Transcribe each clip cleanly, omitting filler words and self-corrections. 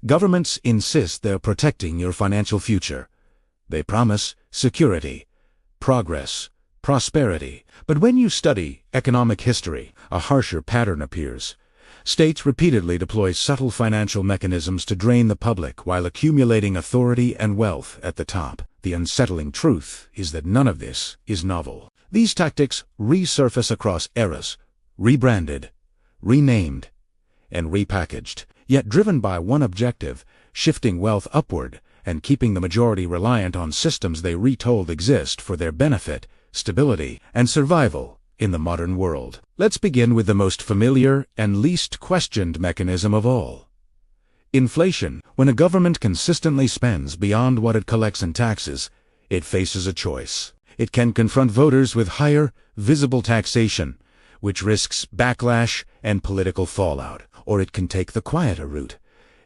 Governments insist they're protecting your financial future. They promise security, progress, prosperity. But when you study economic history, a harsher pattern appears. States repeatedly deploy subtle financial mechanisms to drain the public while accumulating authority and wealth at the top. The unsettling truth is that none of this is novel. These tactics resurface across eras, rebranded, renamed, and repackaged, yet driven by one objective: shifting wealth upward and keeping the majority reliant on systems they retold exist for their benefit, stability, and survival in the modern world. Let's begin with the most familiar and least questioned mechanism of all: inflation. When a government consistently spends beyond what it collects in taxes, it faces a choice. It can confront voters with higher, visible taxation, which risks backlash and political fallout, or it can take the quieter route,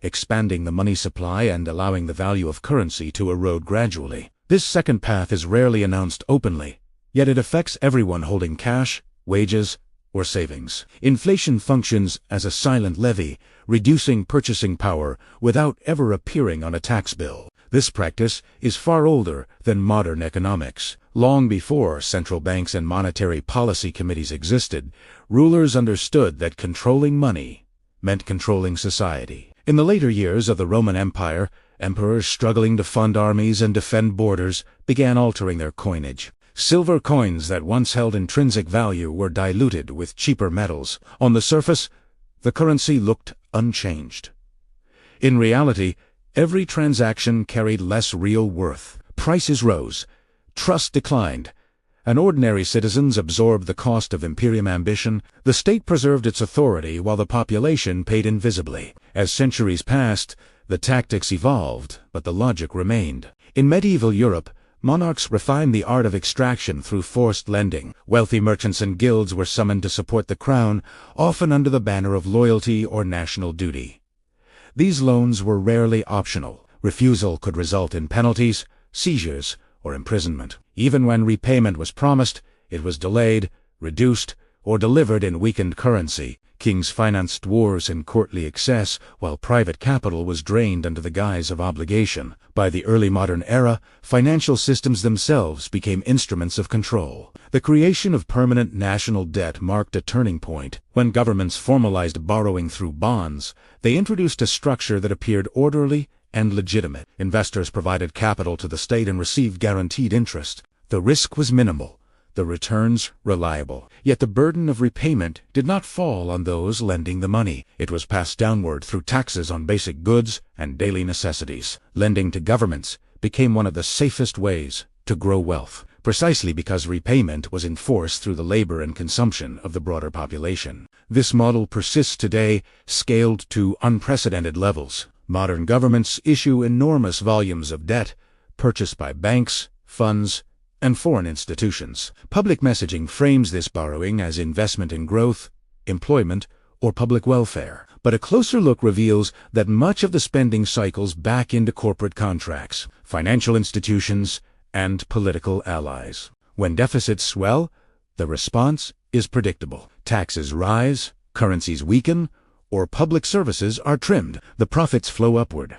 expanding the money supply and allowing the value of currency to erode gradually. This second path is rarely announced openly, yet it affects everyone holding cash, wages, or savings. Inflation functions as a silent levy, reducing purchasing power without ever appearing on a tax bill. This practice is far older than modern economics. Long before central banks and monetary policy committees existed, rulers understood that controlling money meant controlling society. In the later years of the Roman Empire, emperors struggling to fund armies and defend borders began altering their coinage. Silver coins that once held intrinsic value were diluted with cheaper metals. On the surface, the currency looked unchanged. In reality, every transaction carried less real worth. Prices rose, trust declined, and ordinary citizens absorbed the cost of imperial ambition. The state preserved its authority while the population paid invisibly. As centuries passed, the tactics evolved, but the logic remained. In medieval Europe, monarchs refined the art of extraction through forced lending. Wealthy merchants and guilds were summoned to support the crown, often under the banner of loyalty or national duty. These loans were rarely optional. Refusal could result in penalties, seizures, or imprisonment. Even when repayment was promised, it was delayed, reduced, or delivered in weakened currency. Kings financed wars in courtly excess, while private capital was drained under the guise of obligation. By the early modern era, financial systems themselves became instruments of control. The creation of permanent national debt marked a turning point. When governments formalized borrowing through bonds, they introduced a structure that appeared orderly and legitimate. Investors provided capital to the state and received guaranteed interest. The risk was minimal, the returns reliable. Yet the burden of repayment did not fall on those lending the money. It was passed downward through taxes on basic goods and daily necessities. Lending to governments became one of the safest ways to grow wealth, precisely because repayment was enforced through the labor and consumption of the broader population. This model persists today, scaled to unprecedented levels. Modern governments issue enormous volumes of debt, purchased by banks, funds, and foreign institutions. Public messaging frames this borrowing as investment in growth, employment, or public welfare. But a closer look reveals that much of the spending cycles back into corporate contracts, financial institutions, and political allies. When deficits swell, the response is predictable. Taxes rise, currencies weaken, or public services are trimmed. The profits flow upward,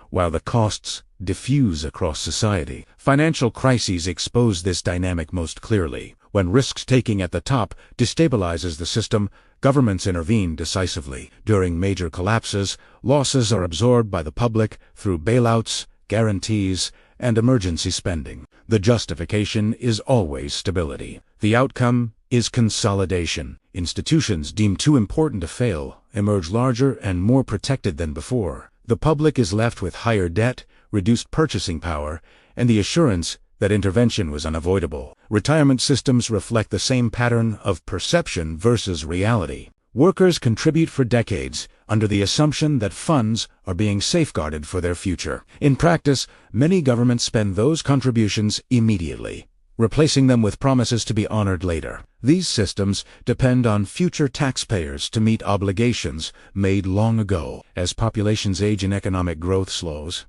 while the costs diffuse across society. Financial crises expose this dynamic most clearly. When risk-taking at the top destabilizes the system, governments intervene decisively. During major collapses, losses are absorbed by the public through bailouts, guarantees, and emergency spending. The justification is always stability. The outcome is consolidation. Institutions deemed too important to fail emerge larger and more protected than before. The public is left with higher debt, reduced purchasing power, and the assurance that intervention was unavoidable. Retirement systems reflect the same pattern of perception versus reality. Workers contribute for decades under the assumption that funds are being safeguarded for their future. In practice, many governments spend those contributions immediately, replacing them with promises to be honored later. These systems depend on future taxpayers to meet obligations made long ago. As populations age and economic growth slows,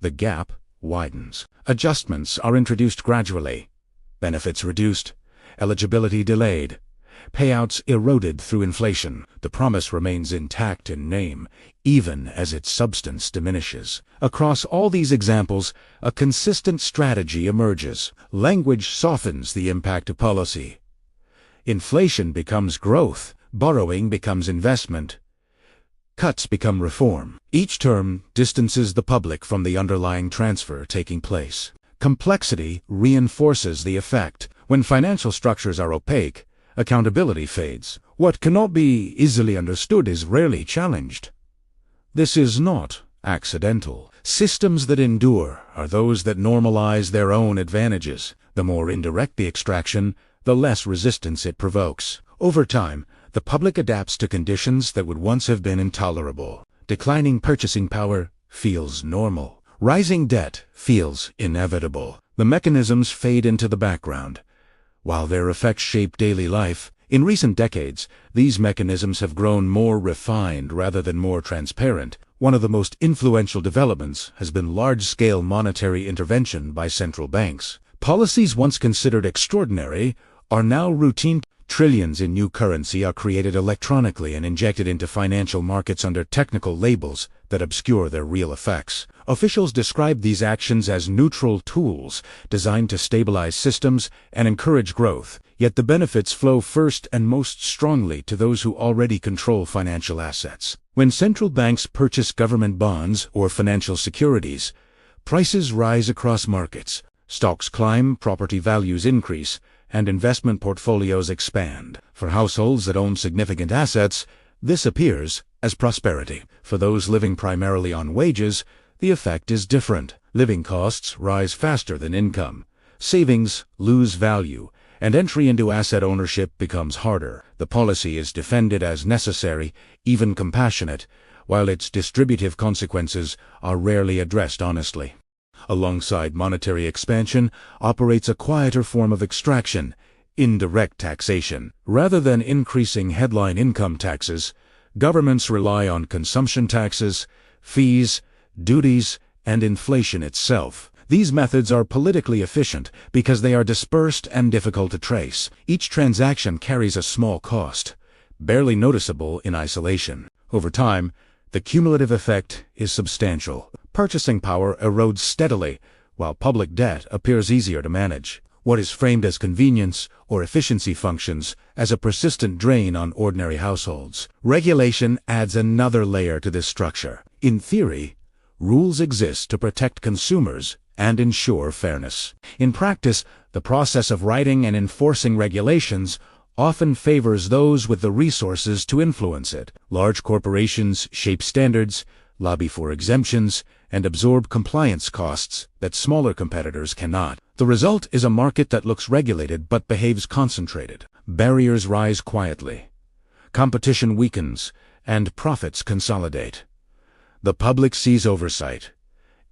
the gap widens. Adjustments are introduced gradually, benefits reduced, eligibility delayed, payouts eroded through inflation. The promise remains intact in name, even as its substance diminishes. Across all these examples, a consistent strategy emerges. Language softens the impact of policy. Inflation becomes growth, borrowing becomes investment, cuts become reform. Each term distances the public from the underlying transfer taking place. Complexity reinforces the effect. When financial structures are opaque, accountability fades. What cannot be easily understood is rarely challenged. This is not accidental. Systems that endure are those that normalize their own advantages. The more indirect the extraction, the less resistance it provokes. Over time, the public adapts to conditions that would once have been intolerable. Declining purchasing power feels normal. Rising debt feels inevitable. The mechanisms fade into the background, while their effects shape daily life. In recent decades, these mechanisms have grown more refined rather than more transparent. One of the most influential developments has been large-scale monetary intervention by central banks. Policies once considered extraordinary are now routine. Trillions in new currency are created electronically and injected into financial markets under technical labels that obscure their real effects. Officials describe these actions as neutral tools designed to stabilize systems and encourage growth, yet the benefits flow first and most strongly to those who already control financial assets. When central banks purchase government bonds or financial securities, prices rise across markets, stocks climb, property values increase, and investment portfolios expand. For households that own significant assets, this appears as prosperity. For those living primarily on wages, the effect is different. Living costs rise faster than income, savings lose value, and entry into asset ownership becomes harder. The policy is defended as necessary, even compassionate, while its distributive consequences are rarely addressed honestly. Alongside monetary expansion operates a quieter form of extraction, indirect taxation. Rather than increasing headline income taxes, governments rely on consumption taxes, fees, duties, and inflation itself. These methods are politically efficient because they are dispersed and difficult to trace. Each transaction carries a small cost, barely noticeable in isolation. Over time, the cumulative effect is substantial. Purchasing power erodes steadily, while public debt appears easier to manage. What is framed as convenience or efficiency functions as a persistent drain on ordinary households. Regulation adds another layer to this structure. In theory, rules exist to protect consumers and ensure fairness. In practice, the process of writing and enforcing regulations often favors those with the resources to influence it. Large corporations shape standards, lobby for exemptions, and absorb compliance costs that smaller competitors cannot. The result is a market that looks regulated but behaves concentrated. Barriers rise quietly. Competition weakens, and profits consolidate. The public sees oversight.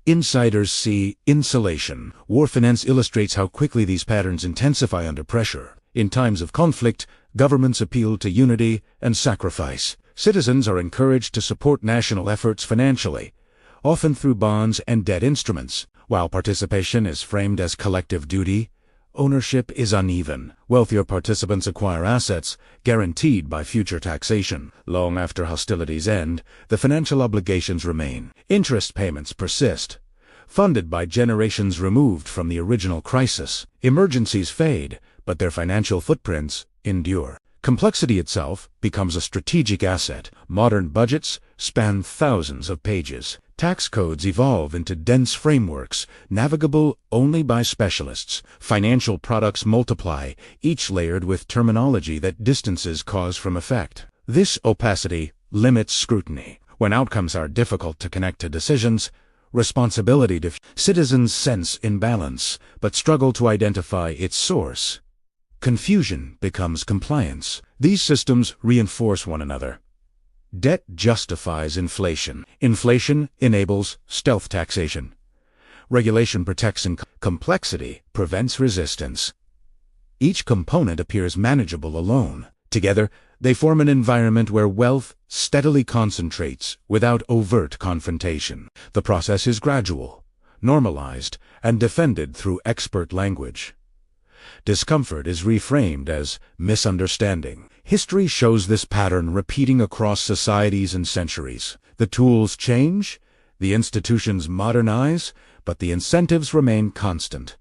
Insiders see insulation. War finance illustrates how quickly these patterns intensify under pressure. In times of conflict, governments appeal to unity and sacrifice. Citizens are encouraged to support national efforts financially, often through bonds and debt instruments. While participation is framed as collective duty, ownership is uneven. Wealthier participants acquire assets guaranteed by future taxation. Long after hostilities end, the financial obligations remain. Interest payments persist, funded by generations removed from the original crisis. Emergencies fade, but their financial footprints endure. Complexity itself becomes a strategic asset. Modern budgets span thousands of pages. Tax codes evolve into dense frameworks, navigable only by specialists. Financial products multiply, each layered with terminology that distances cause from effect. This opacity limits scrutiny. When outcomes are difficult to connect to decisions, responsibility citizens sense imbalance, but struggle to identify its source. Confusion becomes compliance. These systems reinforce one another. Debt justifies inflation. Inflation enables stealth taxation. Regulation protects complexity prevents resistance. Each component appears manageable alone. Together, they form an environment where wealth steadily concentrates without overt confrontation. The process is gradual, normalized, and defended through expert language. Discomfort is reframed as misunderstanding. History shows this pattern repeating across societies and centuries. The tools change, the institutions modernize, but the incentives remain constant.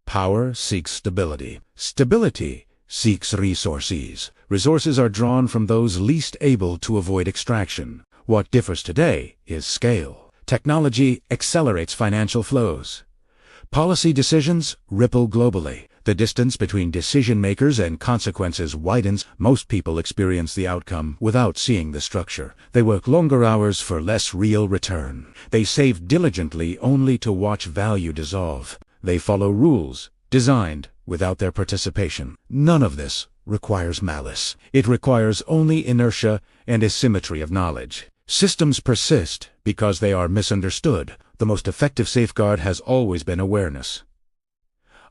Power seeks stability. Stability seeks resources. Resources are drawn from those least able to avoid extraction. What differs today is scale. Technology accelerates financial flows. Policy decisions ripple globally. The distance between decision makers and consequences widens. Most people experience the outcome without seeing the structure. They work longer hours for less real return. They save diligently only to watch value dissolve. They follow rules designed without their participation. None of this requires malice. It requires only inertia and asymmetry of knowledge. Systems persist because they are misunderstood. The most effective safeguard has always been awareness.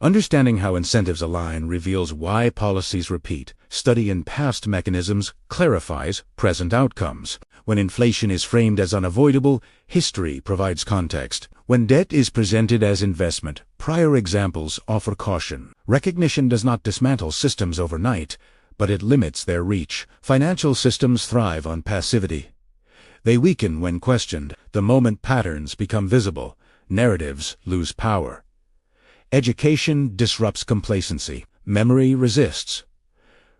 Understanding how incentives align reveals why policies repeat. Study in past mechanisms clarifies present outcomes. When inflation is framed as unavoidable, history provides context. When debt is presented as investment, prior examples offer caution. Recognition does not dismantle systems overnight, but it limits their reach. Financial systems thrive on passivity. They weaken when questioned. The moment patterns become visible, narratives lose power. Education disrupts complacency. Memory resists.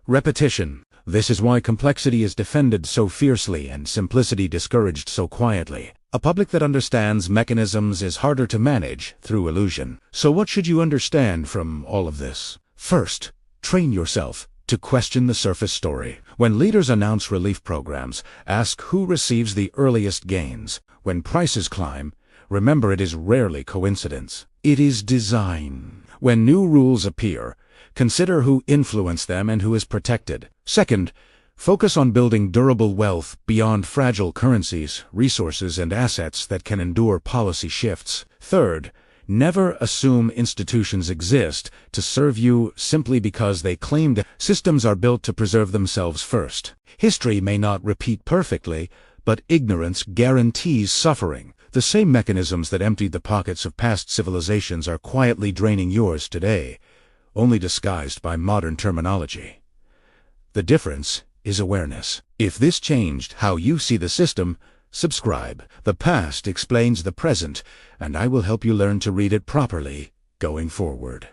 Repetition. This is why complexity is defended so fiercely and simplicity discouraged so quietly. A public that understands mechanisms is harder to manage through illusion. So what should you understand from all of this? First, train yourself to question the surface story. When leaders announce relief programs, ask who receives the earliest gains. When prices climb, remember it is rarely coincidence. It is design. When new rules appear, consider who influenced them and who is protected. Second, focus on building durable wealth beyond fragile currencies, resources, and assets that can endure policy shifts. Third, never assume institutions exist to serve you simply because they claimed. Systems are built to preserve themselves first. History may not repeat perfectly, but ignorance guarantees suffering. The same mechanisms that emptied the pockets of past civilizations are quietly draining yours today, only disguised by modern terminology. The difference is awareness. If this changed how you see the system, subscribe. The past explains the present, and I will help you learn to read it properly going forward.